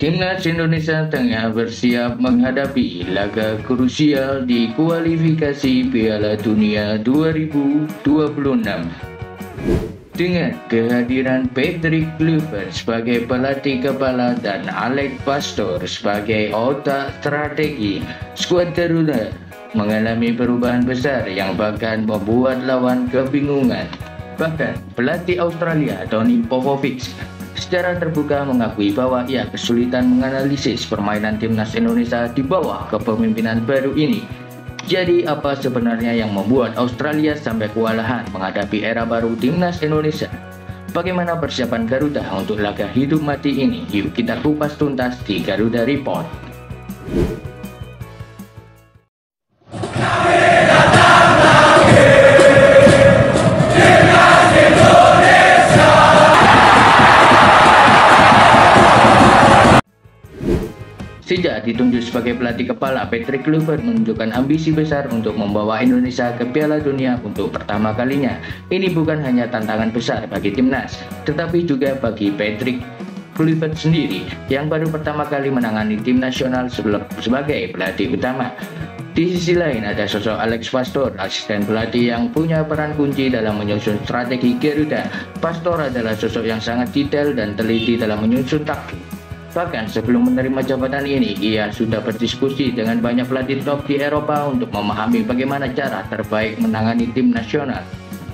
Timnas Indonesia tengah bersiap menghadapi laga krusial di kualifikasi Piala Dunia 2026. Dengan kehadiran Patrick Kluivert sebagai pelatih kepala dan Alex Pastoor sebagai otak strategi, skuad Garuda mengalami perubahan besar yang bahkan membuat lawan kebingungan. Bahkan pelatih Australia Tony Popovic secara terbuka mengakui bahwa ia kesulitan menganalisis permainan timnas Indonesia di bawah kepemimpinan baru ini. Jadi apa sebenarnya yang membuat Australia sampai kewalahan menghadapi era baru timnas Indonesia? Bagaimana persiapan Garuda untuk laga hidup mati ini? Yuk kita kupas tuntas di Garuda Report. Sejak ditunjuk sebagai pelatih kepala, Patrick Kluivert menunjukkan ambisi besar untuk membawa Indonesia ke Piala Dunia untuk pertama kalinya. Ini bukan hanya tantangan besar bagi timnas, tetapi juga bagi Patrick Kluivert sendiri yang baru pertama kali menangani tim nasional sebagai pelatih utama. Di sisi lain ada sosok Alex Pastoor, asisten pelatih yang punya peran kunci dalam menyusun strategi Garuda. Pastoor adalah sosok yang sangat detail dan teliti dalam menyusun taktik. Bahkan sebelum menerima jabatan ini, ia sudah berdiskusi dengan banyak pelatih top di Eropa untuk memahami bagaimana cara terbaik menangani tim nasional.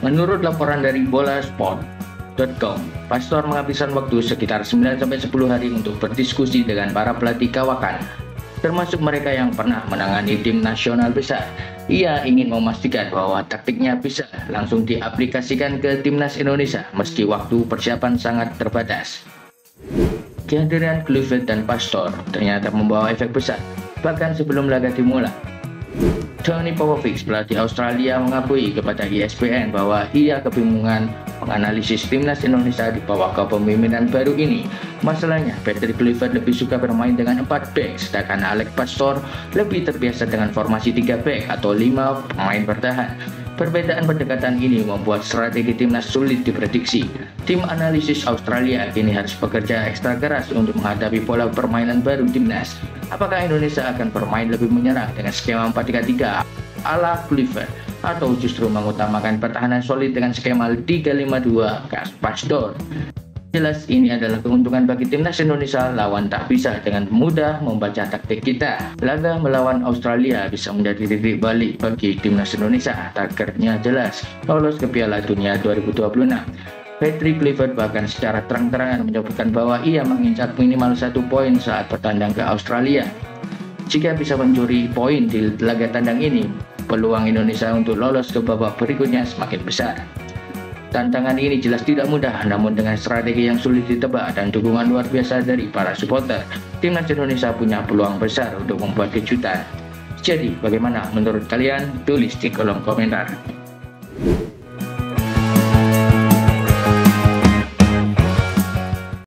Menurut laporan dari bolasport.com, Pastoor menghabiskan waktu sekitar 9-10 hari untuk berdiskusi dengan para pelatih kawakan, termasuk mereka yang pernah menangani tim nasional besar. Ia ingin memastikan bahwa taktiknya bisa langsung diaplikasikan ke timnas Indonesia meski waktu persiapan sangat terbatas. Kehadiran Kluivert dan Pastoor ternyata membawa efek besar, bahkan sebelum laga dimulai. Tony Popovic, pelatih Australia, mengakui kepada ESPN bahwa ia kebingungan menganalisis timnas Indonesia di bawah kepemimpinan baru ini. Masalahnya, Patrick Kluivert lebih suka bermain dengan 4 back, sedangkan Alex Pastoor lebih terbiasa dengan formasi 3 back atau 5 pemain bertahan. Perbedaan pendekatan ini membuat strategi timnas sulit diprediksi. Tim analisis Australia kini harus bekerja ekstra keras untuk menghadapi pola permainan baru timnas. Apakah Indonesia akan bermain lebih menyerang dengan skema 4-3-3 ala Kluivert, atau justru mengutamakan pertahanan solid dengan skema 3-5-2 khas Pastoor? Jelas ini adalah keuntungan bagi timnas Indonesia. Lawan tak bisa dengan mudah membaca taktik kita. Laga melawan Australia bisa menjadi titik balik bagi timnas Indonesia. Targetnya jelas, lolos ke Piala Dunia 2026. Patrick Kluivert bahkan secara terang-terangan menyebutkan bahwa ia mengincar minimal 1 poin saat bertandang ke Australia. Jika bisa mencuri poin di laga tandang ini, peluang Indonesia untuk lolos ke babak berikutnya semakin besar. Tantangan ini jelas tidak mudah, namun dengan strategi yang sulit ditebak dan dukungan luar biasa dari para supporter, timnas Indonesia punya peluang besar untuk membuat kejutan. Jadi, bagaimana menurut kalian? Tulis di kolom komentar.